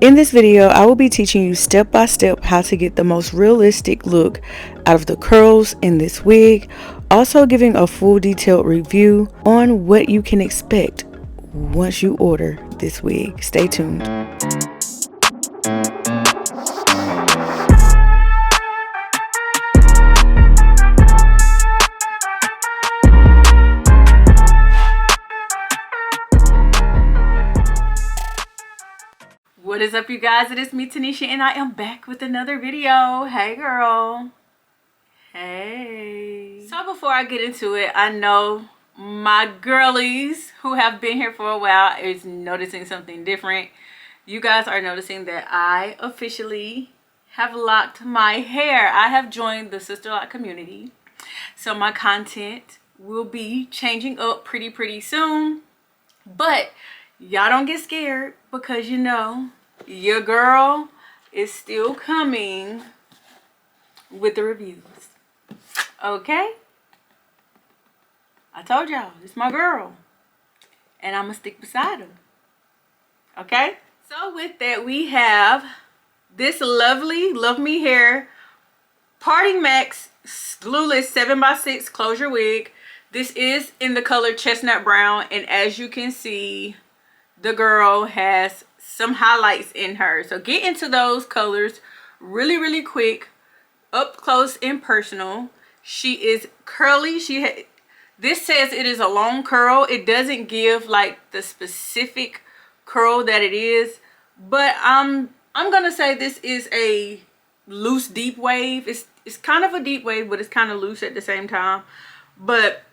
In this video, I will be teaching you step by step how to get the most realistic look out of the curls in this wig, also giving a full detailed review on what you can expect once you order this wig. Stay tuned. What is up, you guys? It is me, Tanisha, and I am back with another video. Hey girl. Hey. So before I get into it, I know my girlies who have been here for a while is noticing something different. You guys are noticing that I officially have locked my hair. I have joined the Sister Lock community. So my content will be changing up pretty soon. But y'all don't get scared, because you know your girl is still coming with the reviews. Okay? I told y'all, it's my girl. And I'm going to stick beside her. Okay? So with that, we have this lovely Love Me Hair PartingMax Glueless 7x6Closure wig. This is in the color Chestnut Brown. And as you can see, the girl has some highlights in her. So get into those colors really quick, up close and personal. She is curly. This says it is a long curl. It doesn't give like the specific curl that it is, but I'm gonna say this is a loose deep wave. It's kind of a deep wave, but it's kind of loose at the same time. But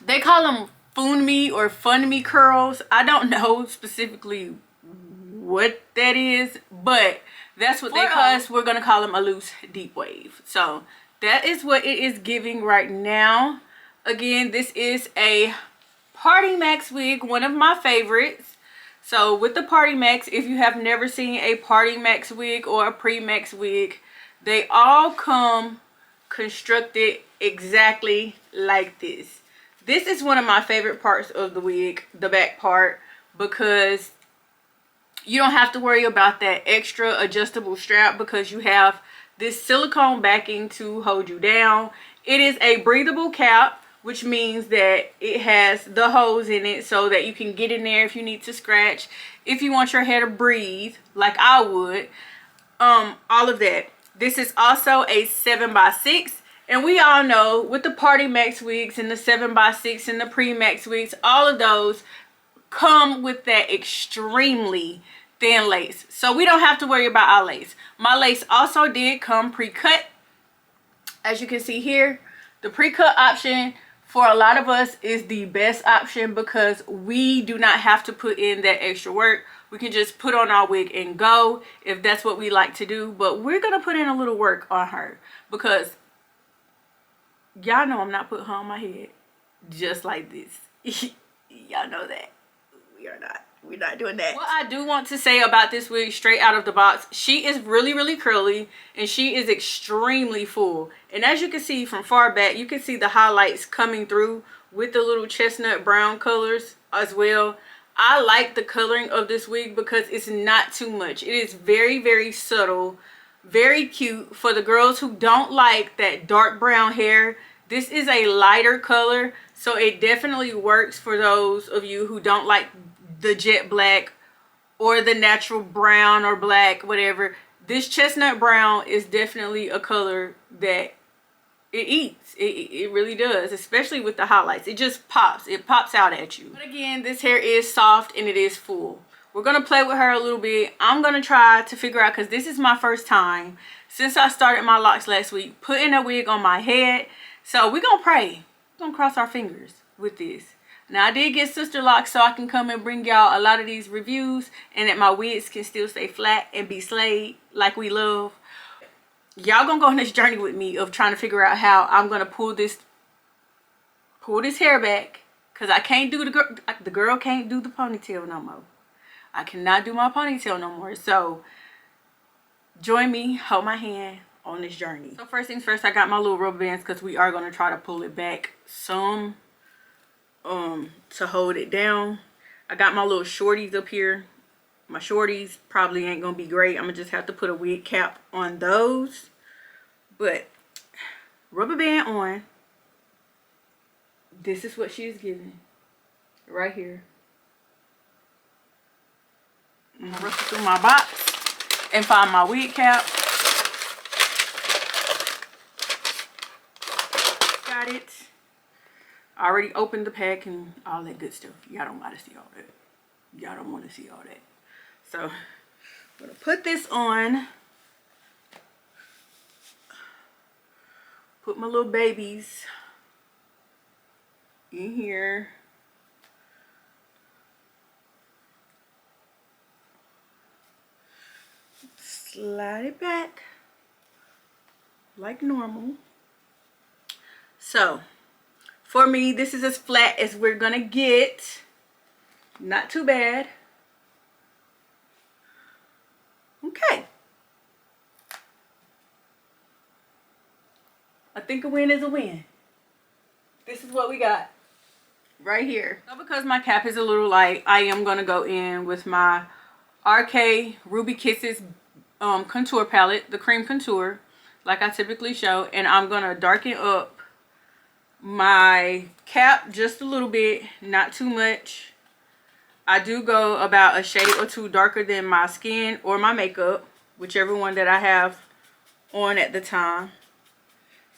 they call them Fun Me or Fun Me curls. I don't know specifically what that is, but that's what they call us. We're gonna call them a loose deep wave. So that is what it is giving right now. Again, this is a PartingMax wig, one of my favorites. So with the PartingMax, if you have never seen a PartingMax wig or a pre-max wig, they all come constructed exactly like this. This is one of my favorite parts of the wig, the back part, because you don't have to worry about that extra adjustable strap because you have this silicone backing to hold you down. It is a breathable cap, which means that it has the holes in it so that you can get in there if you need to scratch, if you want your hair to breathe like I would, all of that. This is also a 7x6. And we all know with the PartingMax wigs and the 7x6 and the pre-max wigs, all of those come with that extremely thin lace. So we don't have to worry about our lace. My lace also did come pre-cut. As you can see here, the pre-cut option for a lot of us is the best option because we do not have to put in that extra work. We can just put on our wig and go if that's what we like to do. But we're going to put in a little work on her because y'all know I'm not putting her on my head just like this. Y'all know that. We're not doing that. What I do want to say about this wig straight out of the box, she is really curly and she is extremely full. And as you can see from far back, you can see the highlights coming through with the little chestnut brown colors as well. I like the coloring of this wig because it's not too much. It is very subtle, very cute. For the girls who don't like that dark brown hair, this is a lighter color, so it definitely works for those of you who don't like the jet black or the natural brown or black, whatever. This chestnut brown is definitely a color that it eats. It really does, especially with the highlights. It just pops. It pops out at you. But again, this hair is soft and it is full. We're going to play with her a little bit. I'm going to try to figure out, because this is my first time since I started my locks last week, putting a wig on my head. So we're going to pray. We're going to cross our fingers with this. Now, I did get Sister Lock so I can come and bring y'all a lot of these reviews and that my wigs can still stay flat and be slayed like we love. Y'all gonna go on this journey with me of trying to figure out how I'm gonna pull this hair back, because I can't do the girl can't do the ponytail no more. I cannot do my ponytail no more. So join me, hold my hand on this journey. So first things first, I got my little rubber bands because we are gonna try to pull it back some to hold it down. I got my little shorties up here My shorties probably ain't gonna be great. I'm gonna just have to put a wig cap on those. But rubber band on. This is what she is giving right here. I'm gonna rustle through my box and find my wig cap. Got it. I already opened the pack and all that good stuff. Y'all don't gotta see all that. Y'all don't want to see all that. So I'm gonna put this on. Put my little babies in here. Slide it back like normal. So for me, this is as flat as we're gonna get. Not too bad. Okay. I think a win is a win. This is what we got right here. So because my cap is a little light, I am gonna go in with my RK Ruby Kisses contour palette, the cream contour, like I typically show, and I'm gonna darken up my cap just a little bit, not too much. I do go about a shade or two darker than my skin or my makeup, whichever one that I have on at the time.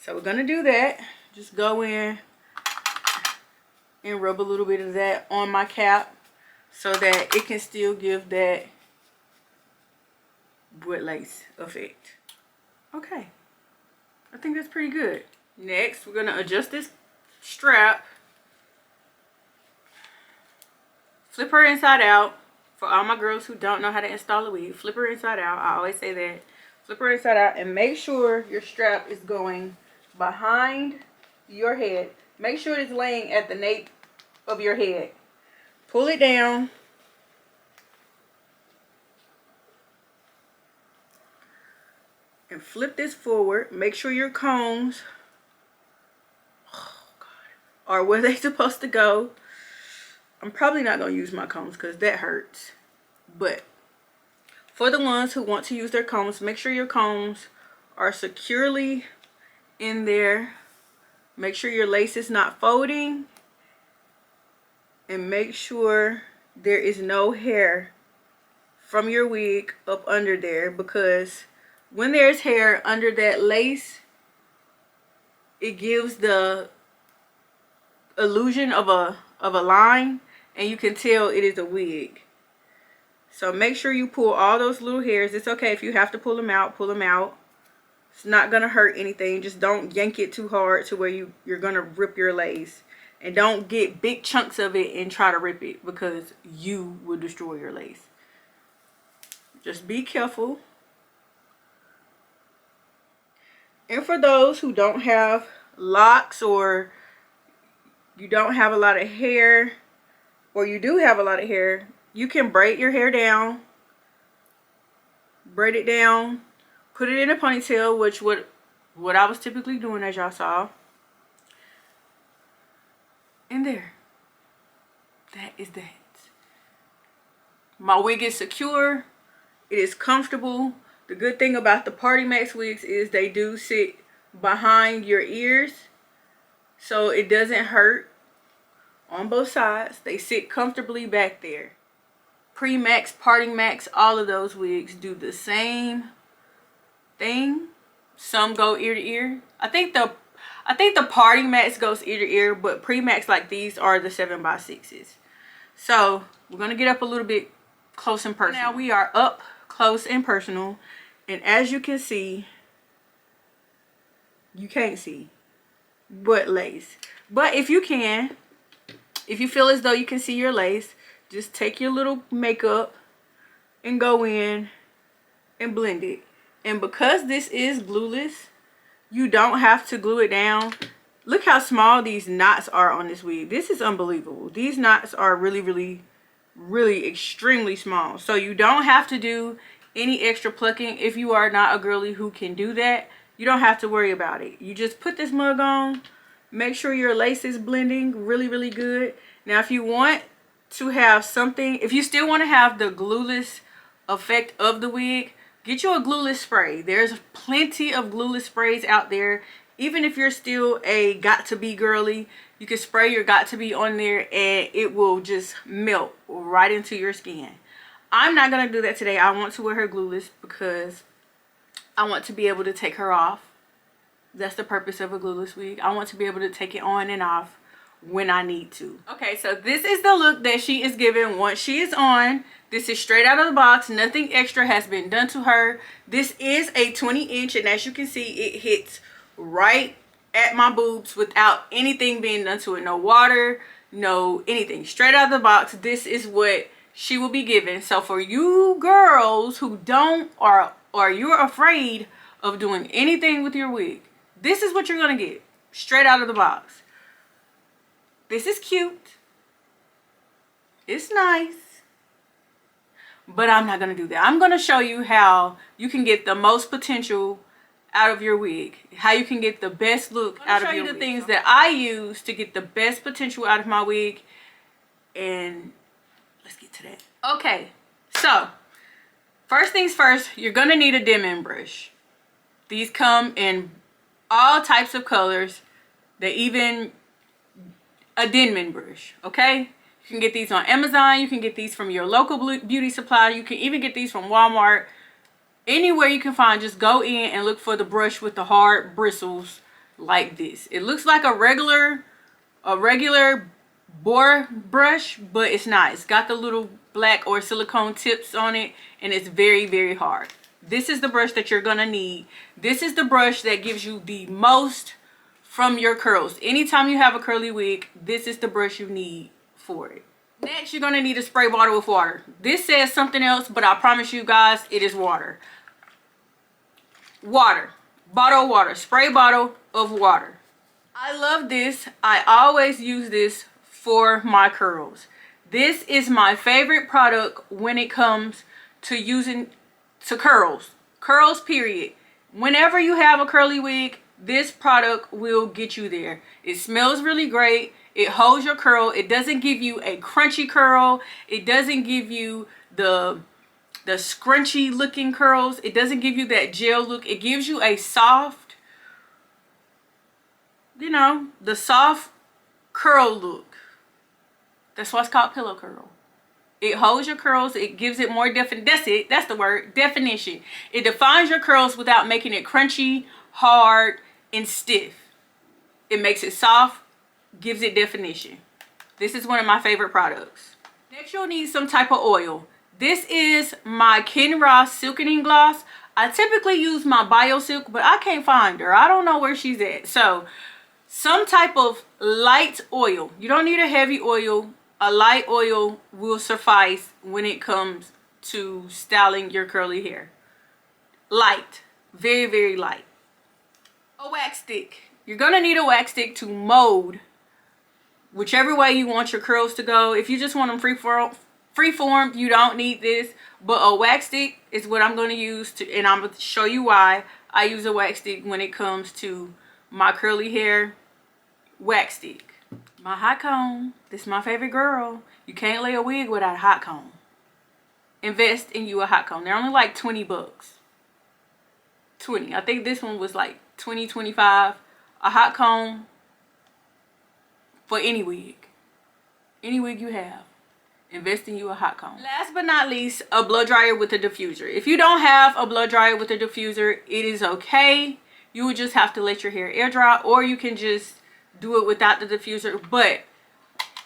So we're gonna do that. Just go in and rub a little bit of that on my cap so that it can still give that wood lace effect. Okay, I think that's pretty good. Next, we're gonna adjust this strap. Flip her inside out. For all my girls who don't know how to install a wig, flip her inside out. I always say that. Flip her inside out and make sure your strap is going behind your head. Make sure it's laying at the nape of your head. Pull it down. And flip this forward. Make sure your combs are where they're supposed to go. I'm probably not going to use my combs because that hurts. But for the ones who want to use their combs, make sure your combs are securely in there. Make sure your lace is not folding. And make sure there is no hair from your wig up under there, because when there's hair under that lace, it gives the illusion of a line, and you can tell it is a wig. So make sure you pull all those little hairs. It's okay if you have to pull them out, pull them out. It's not gonna hurt anything. Just don't yank it too hard to where you're gonna rip your lace. And don't get big chunks of it and try to rip it, because you will destroy your lace. Just be careful. And for those who don't have locks, or you don't have a lot of hair, or you do have a lot of hair, you can braid your hair down. Braid it down. Put it in a ponytail, which what I was typically doing, as y'all saw. And there. That is that. My wig is secure. It is comfortable. The good thing about the PartingMax wigs is they do sit behind your ears, so it doesn't hurt on both sides. They sit comfortably back there. Pre-Max, PartingMax, all of those wigs do the same thing. Some go ear to ear. I think the PartingMax goes ear to ear, but Pre-Max, like these, are the 7x6s. So we're gonna get up a little bit close and personal. Now we are up close and personal, and as you can see, you can't see what lace. But if you can, if you feel as though you can see your lace, just take your little makeup and go in and blend it. And because this is glueless, you don't have to glue it down. Look how small these knots are on this wig. This is unbelievable. These knots are really, really, really extremely small. So you don't have to do any extra plucking. If you are not a girly who can do that, you don't have to worry about it. You just put this mug on. Make sure your lace is blending really, really good. Now, if you want to have something, if you still want to have the glueless effect of the wig, get you a glueless spray. There's plenty of glueless sprays out there. Even if you're still a got to be girly, you can spray your got to be on there and it will just melt right into your skin. I'm not going to do that today. I want to wear her glueless because I want to be able to take her off. That's the purpose of a glueless wig. I want to be able to take it on and off when I need to. Okay, so this is the look that she is giving once she is on. This is straight out of the box. Nothing extra has been done to her. This is a 20-inch, and as you can see, it hits right at my boobs without anything being done to it. No water, no anything. Straight out of the box, this is what she will be given. So for you girls who don't or you're afraid of doing anything with your wig, this is what you're gonna get straight out of the box. This is cute, it's nice, but I'm not gonna do that. I'm gonna show you how you can get the most potential out of your wig, how you can get the best look out of your wig. I'm gonna show you the things that I use to get the best potential out of my wig, and let's get to that. Okay, so first things first, you're gonna need a dimming brush. These come in all types of colors. They even a dimming brush, okay? You can get these on Amazon. You can get these from your local beauty supply. You can even get these from Walmart. Anywhere you can find, just go in and look for the brush with the hard bristles like this. It looks like a regular boar brush, but it's not. It's got the little black or silicone tips on it, and it's very, very hard. This is the brush that you're gonna need. This is the brush that gives you the most from your curls. Anytime you have a curly wig, this is the brush you need for it. Next, you're gonna need a spray bottle with water. This says something else, but I promise you guys, it is water. Water, bottle of water, spray bottle of water. I love this. I always use this for my curls. This is my favorite product when it comes to using to curls period. Whenever you have a curly wig, this product will get you there. It smells really great. It holds your curl. It doesn't give you a crunchy curl. It doesn't give you the scrunchy looking curls. It doesn't give you that gel look. It gives you a soft, you know, the soft curl look. That's why it's called pillow curl. It holds your curls. It gives it more definition. That's the word, definition. It defines your curls without making it crunchy, hard, and stiff. It makes it soft, gives it definition. This is one of my favorite products. Next, you'll need some type of oil. This is my Ken Ross Silkening Gloss. I typically use my BioSilk, but I can't find her. I don't know where she's at. So, some type of light oil. You don't need a heavy oil. A light oil will suffice when it comes to styling your curly hair. Light. Very, very light. A wax stick. You're going to need a wax stick to mold whichever way you want your curls to go. If you just want them free-form, you don't need this. But a wax stick is what I'm going to use, and I'm going to show you why I use a wax stick when it comes to my curly hair. Wax stick. My hot comb. This is my favorite girl. You can't lay a wig without a hot comb. Invest in you a hot comb. They're only like 20 bucks. 20. I think this one was like 20, 25. A hot comb for any wig. Any wig you have. Invest in you a hot comb. Last but not least, a blow dryer with a diffuser. If you don't have a blow dryer with a diffuser, it is okay. You would just have to let your hair air dry, or you can just do it without the diffuser. But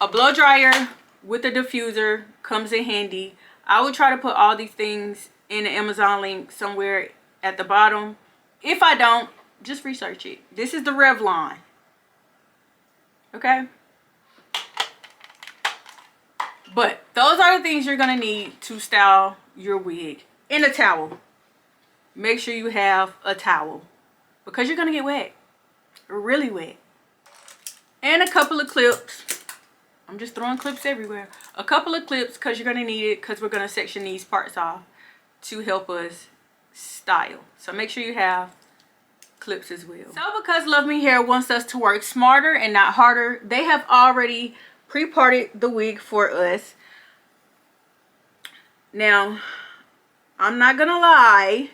a blow dryer with a diffuser comes in handy. I would try to put all these things in the Amazon link somewhere at the bottom. If I don't, just research it. This is the Revlon. Okay? But those are the things you're going to need to style your wig. And a towel. Make sure you have a towel, because you're going to get wet. Really wet. And a couple of clips. I'm just throwing clips everywhere. A couple of clips, because you're going to need it, because we're going to section these parts off to help us style. So make sure you have clips as well. So because Luvme Hair wants us to work smarter and not harder, they have already pre-parted the wig for us. Now, I'm not gonna lie,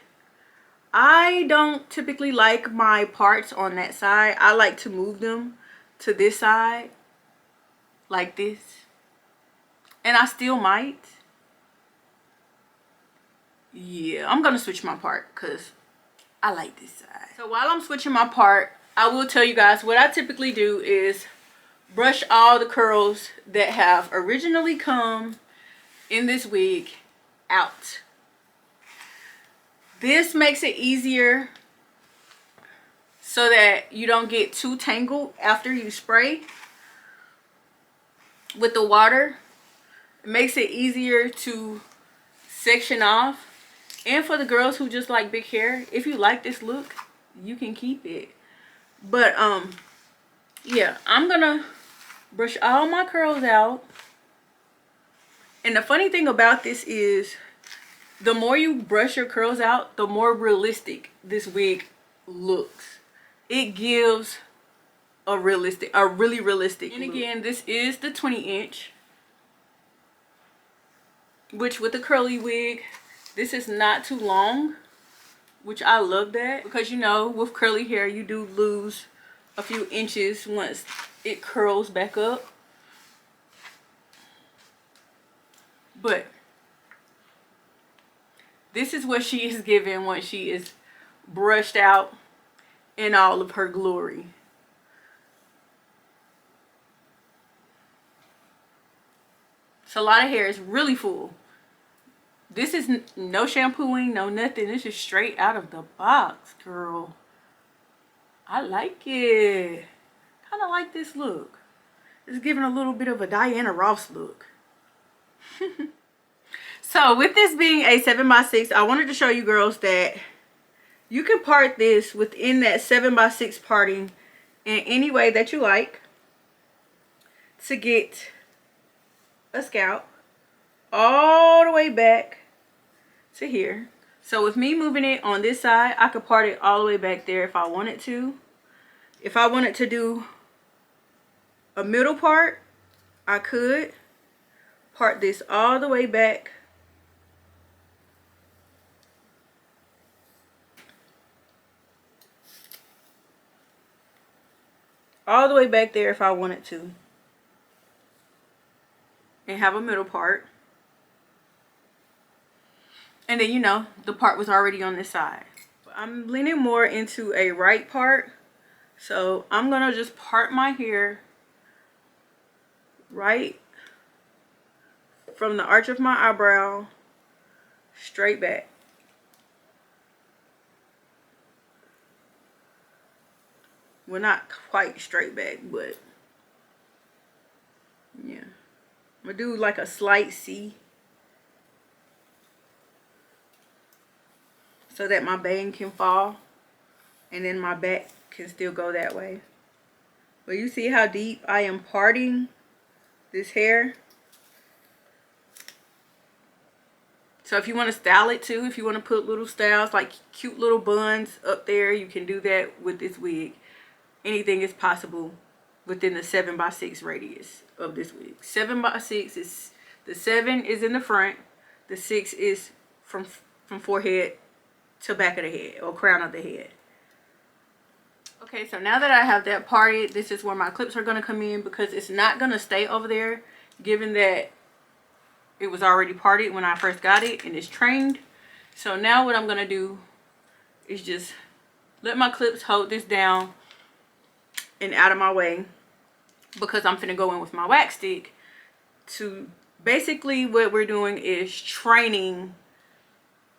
I don't typically like my parts on that side. I like to move them to this side, like this. And I still might. Yeah, I'm gonna switch my part because I like this side. So while I'm switching my part, I will tell you guys what I typically do is brush all the curls that have originally come in this wig out. This makes it easier so that you don't get too tangled after you spray with the water. It makes it easier to section off. And for the girls who just like big hair, if you like this look, you can keep it. But yeah, I'm gonna brush all my curls out. And the funny thing about this is the more you brush your curls out, the more realistic this wig looks. It gives a really realistic look. And again, this is the 20-inch, which with the curly wig, this is not too long, which I love that, because you know, with curly hair, you do lose a few inches once it curls back up. But this is what she is given once she is brushed out in all of her glory. It's a lot of hair. It's really full. This is no shampooing, no nothing. This is straight out of the box, girl. I like it. Kind of like this look. It's giving a little bit of a Diana Ross look. So with this being a 7x6, I wanted to show you girls that you can part this within that 7x6 parting in any way that you like to get a scalp all the way back to here. So with me moving it on this side, I could part it all the way back there if I wanted to. If I wanted to do a middle part, I could part this all the way back there if I wanted to, and have a middle part. And then, you know, the part was already on this side. I'm leaning more into a right part, so I'm gonna just part my hair right from the arch of my eyebrow straight back. Well, not quite straight back, but yeah. I'm gonna do like a slight C so that my bang can fall and then my back can still go that way. But you see how deep I am parting this hair? So if you want to style it too, if you want to put little styles like cute little buns up there, you can do that with this wig. Anything is possible within the 7x6 radius of this wig. 7x6 is, the 7 is in the front, the 6 is from forehead to back of the head, or crown of the head. Okay, so now that I have that parted, this is where my clips are going to come in, because it's not going to stay over there given that it was already parted when I first got it and it's trained. So now what I'm going to do is just let my clips hold this down and out of my way, because I'm finna go in with my wax stick to basically, what we're doing is training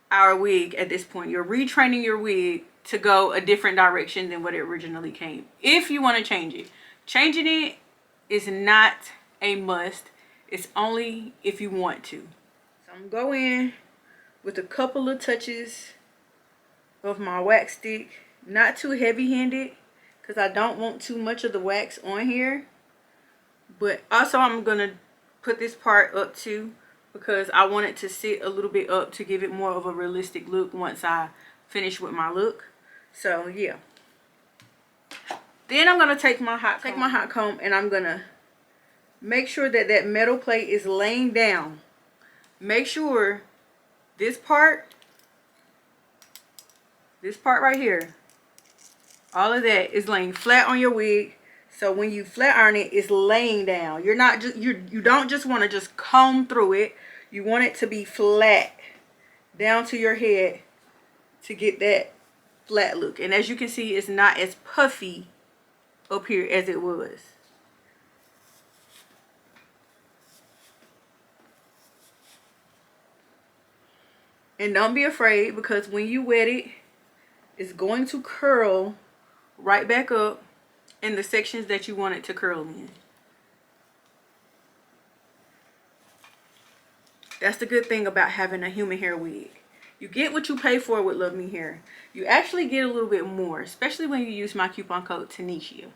our wig at this point. You're retraining your wig to go a different direction than what it originally came. If you want to change it. Changing it is not a must. It's only if you want to. So I'm going in with a couple of touches of my wax stick. Not too heavy-handed, because I don't want too much of the wax on here. But also I'm going to put this part up too, because I want it to sit a little bit up to give it more of a realistic look once I finish with my look. So yeah. Then I'm going to take my hot comb and I'm going to make sure that that metal plate is laying down. Make sure this part right here, all of that is laying flat on your wig. So when you flat iron it, it's laying down. You're not just, you don't just want to just comb through it. You want it to be flat down to your head to get that flat look. And as you can see, it's not as puffy up here as it was. And don't be afraid, because when you wet it, it's going to curl right back up in the sections that you want it to curl in. That's the good thing about having a human hair wig. You get what you pay for with Love Me Hair. You actually get a little bit more, especially when you use my coupon code Tanisha.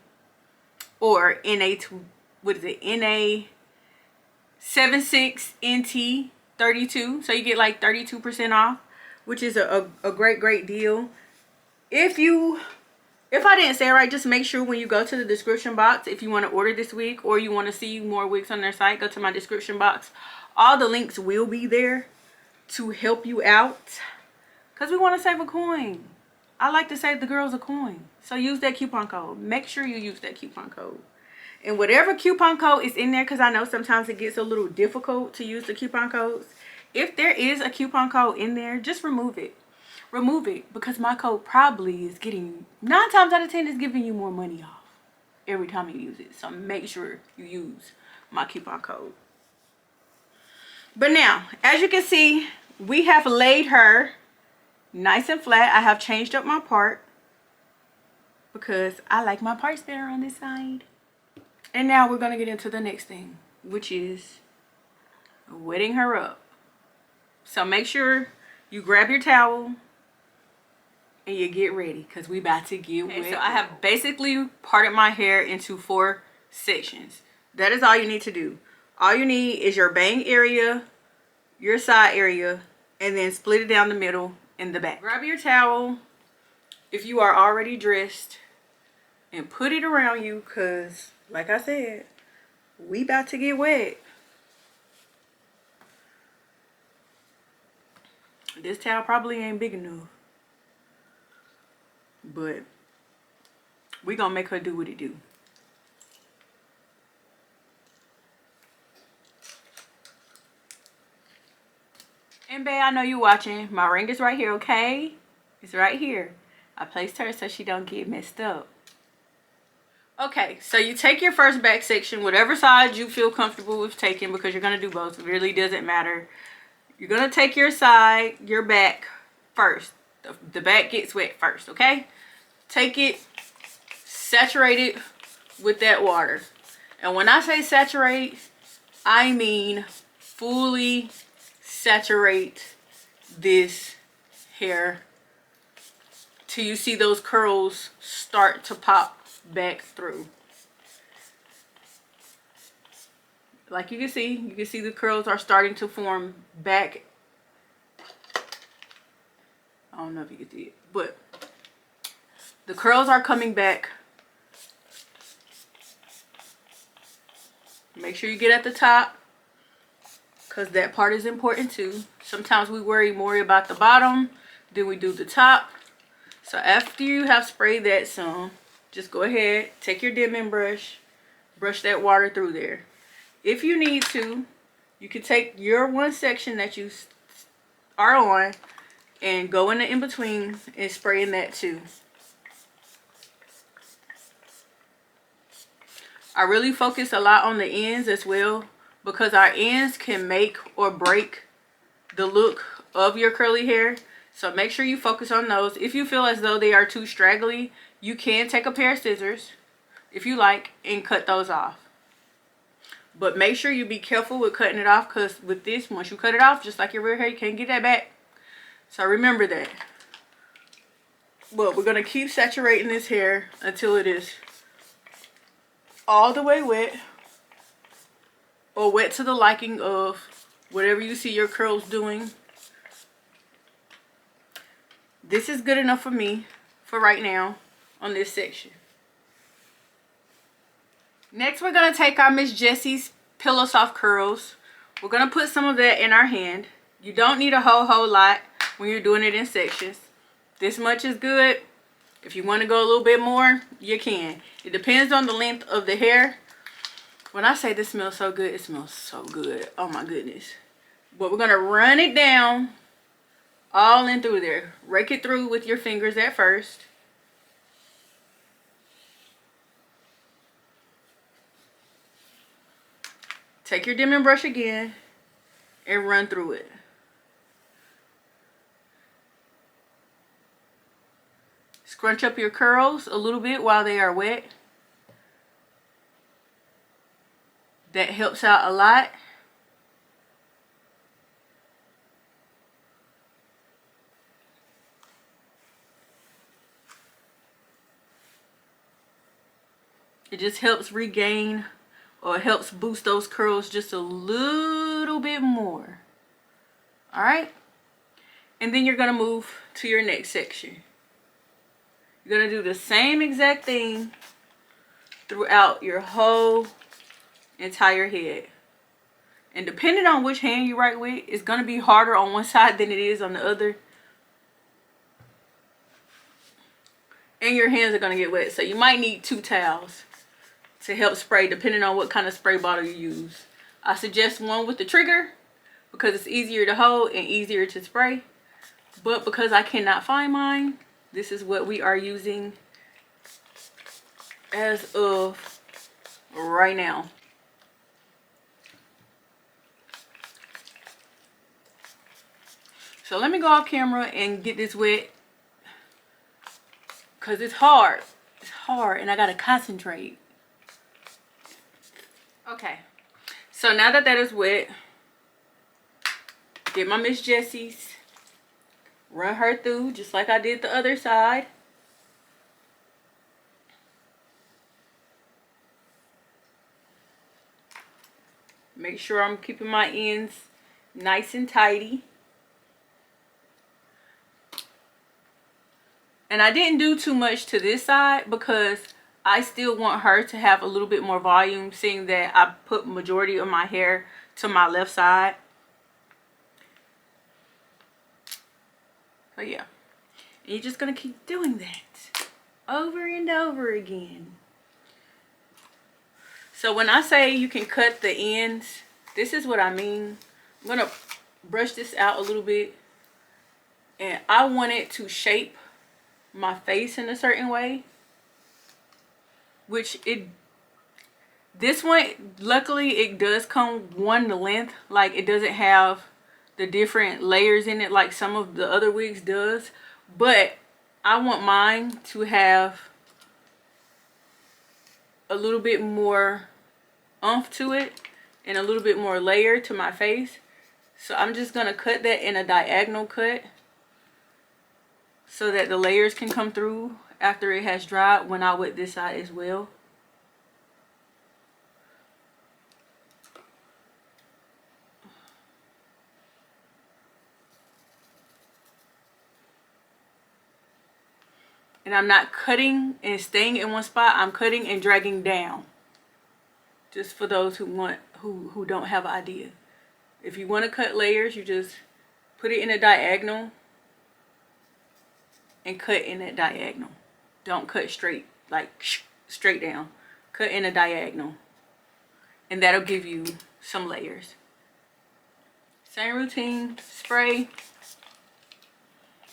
Or NA76NT32. So you get like 32% off, which is a great deal. If I didn't say it right, just make sure when you go to the description box, if you want to order this wig or you want to see more wigs on their site, go to my description box. All the links will be there to help you out, because we want to save a coin. I like to save the girls a coin. So use that coupon code. Make sure you use that coupon code. And whatever coupon code is in there, because I know sometimes it gets a little difficult to use the coupon codes. If there is a coupon code in there, just remove it. Remove it, because my code probably is getting, 9 times out of 10 is giving you more money off every time you use it. So make sure you use my coupon code. But now, as you can see, we have laid her nice and flat. I have changed up my part because I like my parts better on this side. And now we're going to get into the next thing, which is wetting her up. So make sure you grab your towel and you get ready, because we about to get wet. So I have basically parted my hair into 4 sections. That is all you need to do. All you need is your bang area, your side area, and then split it down the middle in the back. Grab your towel if you are already dressed and put it around you, because like I said, we about to get wet. This towel probably ain't big enough, but we gonna make her do what it do. And babe, I know you watching. My ring is right here, okay? It's right here. I placed her so she don't get messed up. Okay, so you take your first back section, whatever side you feel comfortable with taking, because you're gonna do both. It really doesn't matter. You're gonna take your side, your back first. The back gets wet first, okay? Take it, saturate it with that water. And when I say saturate, I mean fully saturate this hair till you see those curls start to pop back through. Like you can see the curls are starting to form back. I don't know if you can see it, but the curls are coming back. Make sure you get at the top, because that part is important too. Sometimes we worry more about the bottom than we do the top. So after you have sprayed that some, just go ahead, take your dimming brush, brush that water through there. If you need to, you can take your one section that you are on and go in the in-between and spray in that too. I really focus a lot on the ends as well, because our ends can make or break the look of your curly hair. So make sure you focus on those. If you feel as though they are too straggly, you can take a pair of scissors, if you like, and cut those off. But make sure you be careful with cutting it off, because with this, once you cut it off, just like your real hair, you can't get that back. So remember that. But we're going to keep saturating this hair until it is all the way wet, or wet to the liking of whatever you see your curls doing. This is good enough for me for right now on this section. Next, we're going to take our Miss Jessie's pillow soft curls. We're gonna put some of that in our hand. You don't need a whole lot when you're doing it in sections. This much is good. If you want to go a little bit more, you can. It depends on the length of the hair. When I say this smells so good, it smells so good. Oh my goodness. But we're gonna run it down all in through there. Rake it through with your fingers at first. Take your dimming brush again and run through it. Scrunch up your curls a little bit while they are wet. That helps out a lot. It just helps regain, or helps boost those curls just a little bit more. All right, and then you're gonna move to your next section. You're gonna do the same exact thing throughout your whole entire head. And depending on which hand you write with, it's gonna be harder on one side than it is on the other. And your hands are gonna get wet, so you might need 2 towels to help spray, depending on what kind of spray bottle you use. I suggest one with the trigger because it's easier to hold and easier to spray. But because I cannot find mine, this is what we are using as of right now. So let me go off camera and get this wet because it's hard. It's hard and I gotta concentrate. Okay, so now that that is wet, get my Miss Jessie's, run her through just like I did the other side. Make sure I'm keeping my ends nice and tidy. And I didn't do too much to this side because I still want her to have a little bit more volume, seeing that I put majority of my hair to my left side. So yeah, and you're just gonna keep doing that over and over again. So when I say you can cut the ends, this is what I mean. I'm gonna brush this out a little bit, and I want it to shape my face in a certain way, which this one, luckily it does come one length. Like, it doesn't have the different layers in it like some of the other wigs does, but I want mine to have a little bit more oomph to it and a little bit more layer to my face. So I'm just gonna cut that in a diagonal cut so that the layers can come through after it has dried when I wet this side as well. And I'm not cutting and staying in one spot. I'm cutting and dragging down. Just for those who don't have an idea. If you want to cut layers, you just put it in a diagonal and cut in that diagonal. Don't cut straight, like straight down. Cut in a diagonal. And that'll give you some layers. Same routine. Spray.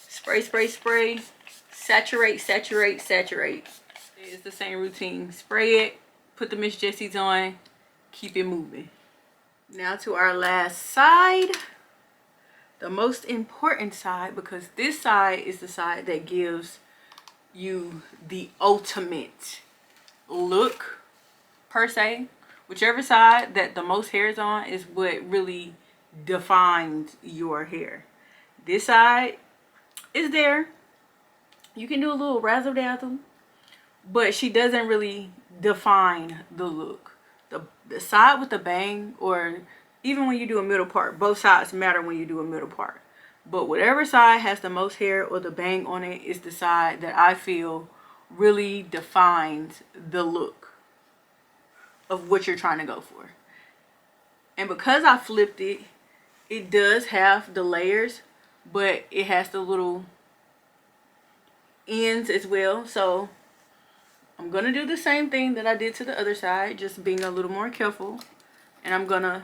Spray, spray, spray. Saturate, saturate, saturate. It's the same routine. Spray it. Put the Miss Jessie's on. Keep it moving. Now to our last side. The most important side, because this side is the side that gives you the ultimate look per se. Whichever side that the most hair is on is what really defines your hair. This side is there. You can do a little razzle dazzle, but she doesn't really define the look. The side with the bang, or even when you do a middle part, both sides matter when you do a middle part. But whatever side has the most hair or the bang on it is the side that I feel really defines the look of what you're trying to go for. And because I flipped it, it does have the layers, but it has the little ends as well. So I'm gonna do the same thing that I did to the other side, just being a little more careful. And I'm gonna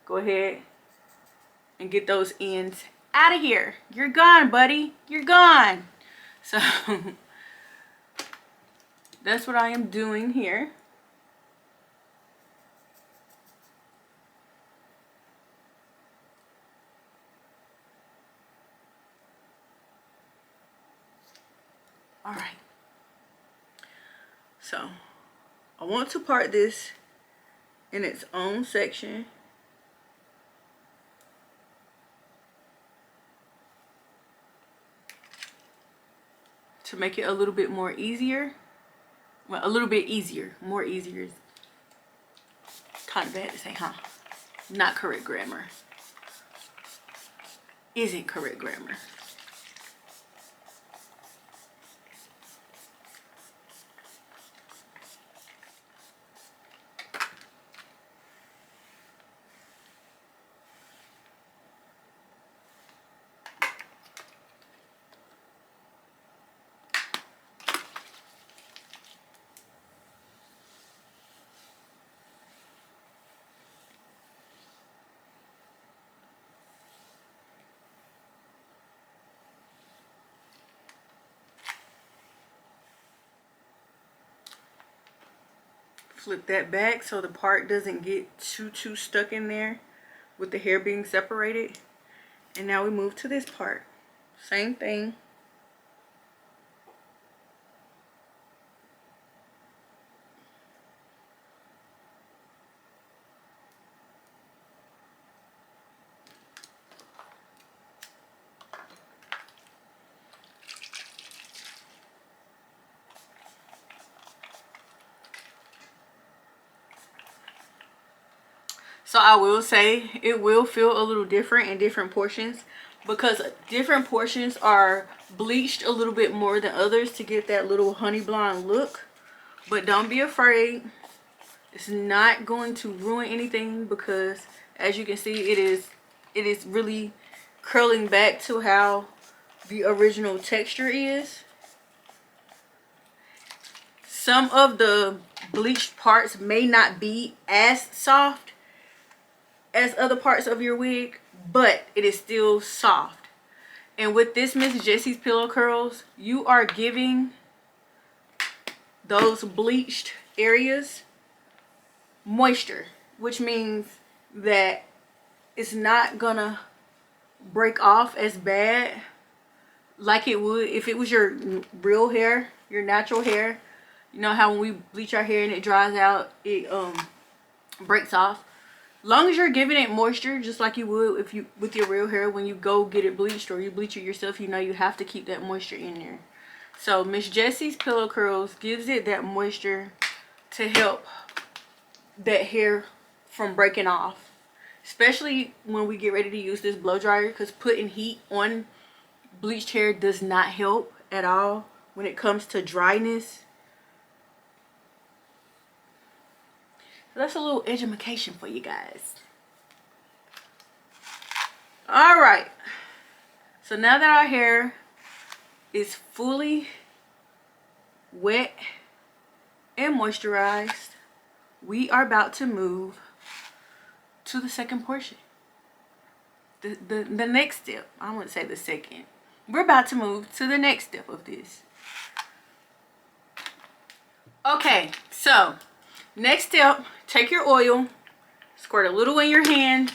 go ahead and get those ends out of here. You're gone, buddy. You're gone. So that's what I am doing here. All right. So I want to part this in its own section. To make it a little bit more easier. Well, a little bit easier. More easier is kind of bad to say, huh? Not correct grammar. Isn't correct grammar. Flip that back so the part doesn't get too stuck in there with the hair being separated. And now we move to this part. Same thing. So I will say it will feel a little different in different portions because different portions are bleached a little bit more than others to get that little honey blonde look. But don't be afraid. It's not going to ruin anything because as you can see, it is really curling back to how the original texture is. Some of the bleached parts may not be as soft as other parts of your wig, but it is still soft. And with this Miss Jessie's Pillow Curls, you are giving those bleached areas moisture, which means that it's not gonna break off as bad like it would if it was your real hair, your natural hair. You know how when we bleach our hair and it dries out, it breaks off. Long as you're giving it moisture just like you would if you with your real hair when you go get it bleached or you bleach it yourself, you know you have to keep that moisture in there. So Miss Jessie's Pillow Curls gives it that moisture to help that hair from breaking off, especially when we get ready to use this blow dryer, because putting heat on bleached hair does not help at all when it comes to dryness. So that's a little education for you guys. All right, so now that our hair is fully wet and moisturized, we are about to move to the second portion. The next step. I wouldn't say the second. We're about to move to the next step of this. Okay, so next step, take your oil, squirt a little in your hand,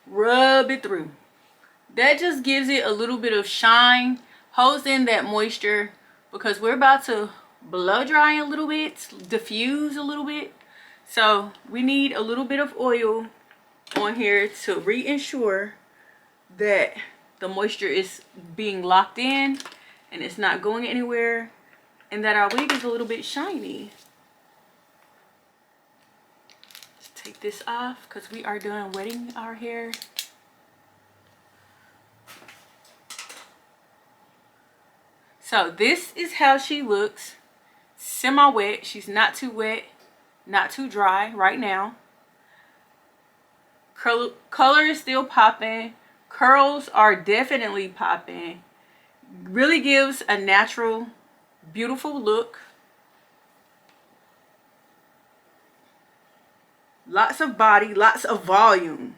rub it through. That just gives it a little bit of shine, holds in that moisture, because we're about to blow dry a little bit, diffuse a little bit. So we need a little bit of oil on here to reassure that the moisture is being locked in and it's not going anywhere, and that our wig is a little bit shiny. Let's take this off because we are done wetting our hair. So this is how she looks, semi-wet. She's not too wet, not too dry right now. Color is still popping. Curls are definitely popping. Really gives a natural, beautiful look. Lots of body, lots of volume.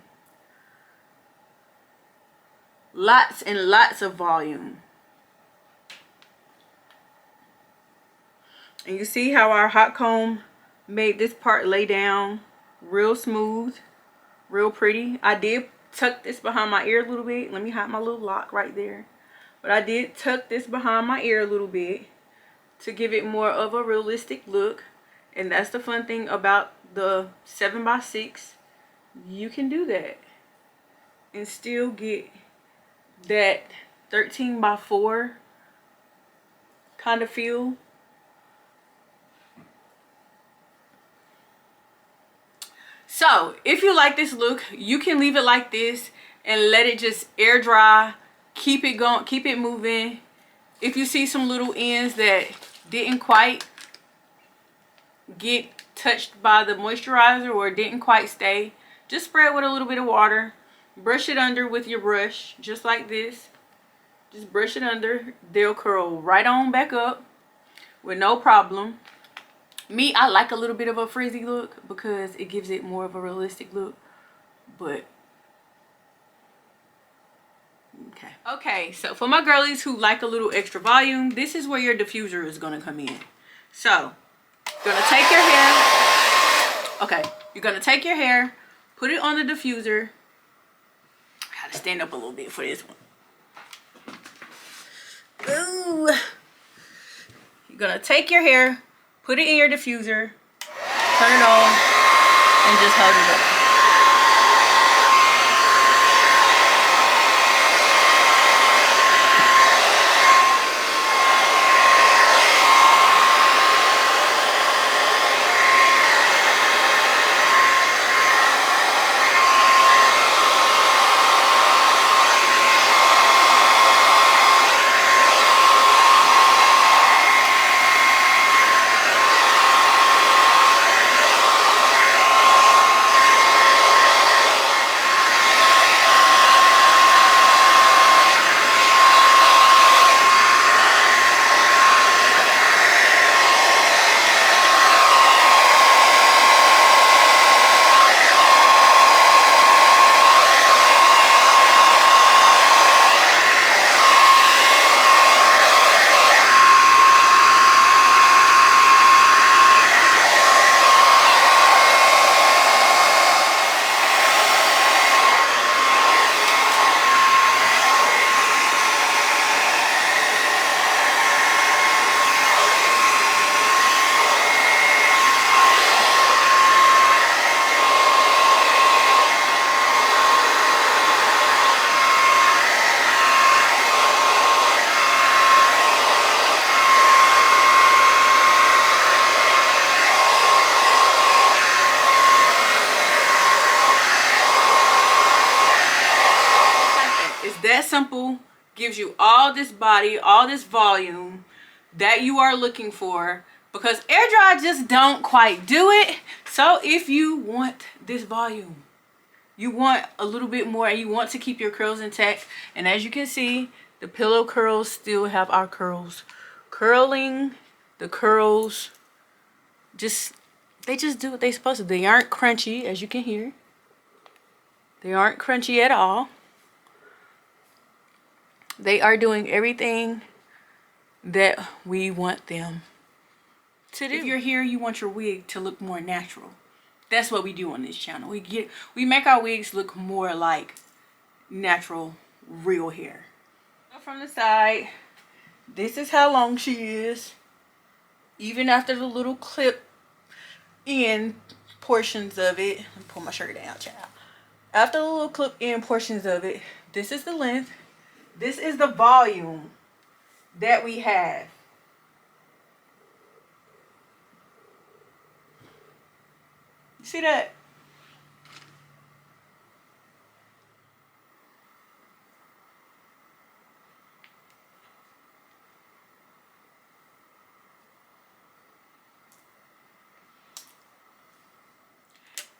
Lots and lots of volume. And you see how our hot comb made this part lay down real smooth, real pretty. I did tuck this behind my ear a little bit. Let me hide my little lock right there. But I did tuck this behind my ear a little bit to give it more of a realistic look. And that's the fun thing about the 7x6. You can do that and still get that 13x4 kind of feel. So if you like this look, you can leave it like this and let it just air dry. Keep it going, keep it moving. If you see some little ends that didn't quite get touched by the moisturizer or didn't quite stay, just spray it with a little bit of water. Brush it under with your brush, just like this. Just brush it under. They'll curl right on back up with no problem. Me, I like a little bit of a frizzy look because it gives it more of a realistic look. But okay, so for my girlies who like a little extra volume, this is where your diffuser is going to come in. So you're going to take your hair. You're going to take your hair, put it on the diffuser. I gotta stand up a little bit for this one. Ooh. You're going to take your hair, put it in your diffuser, turn it on, and just hold it up. That simple, gives you all this body, all this volume that you are looking for, because air dry just don't quite do it. So if you want this volume, you want a little bit more, and you want to keep your curls intact, and as you can see, the pillow curls still have our curls curling. The curls they just do what they're supposed to. They aren't crunchy, as you can hear. They aren't crunchy at all. They are doing everything that we want them to do. If you're here, you want your wig to look more natural. That's what we do on this channel. We make our wigs look more like natural, real hair. From the side, this is how long she is. Even after the little clip in portions of it. Let me pull my shirt down, child. After the little clip in portions of it, this is the length. This is the volume that we have. You see that?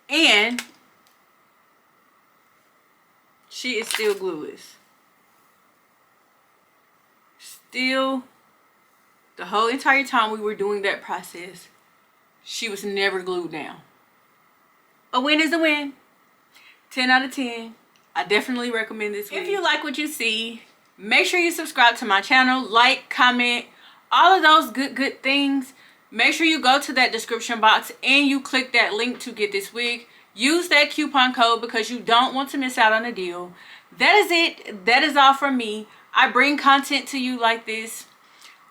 And she is still glueless. Still, the whole entire time we were doing that process, she was never glued down. A win is a win. 10 out of 10. I definitely recommend this wig. If you like what you see, make sure you subscribe to my channel, like, comment, all of those good things. Make sure you go to that description box and you click that link to get this wig. Use that coupon code because you don't want to miss out on a deal. That is it. That is all from me. I bring content to you like this.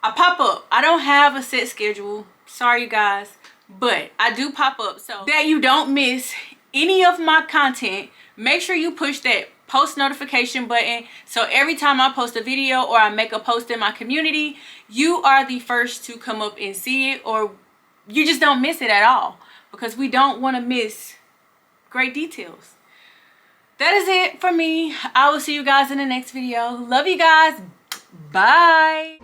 I pop up. I don't have a set schedule. Sorry, you guys. But I do pop up so that you don't miss any of my content. Make sure you push that post notification button so every time I post a video or I make a post in my community, you are the first to come up and see it, or you just don't miss it at all, because we don't want to miss great details. That is it for me. I will see you guys in the next video. Love you guys. Bye.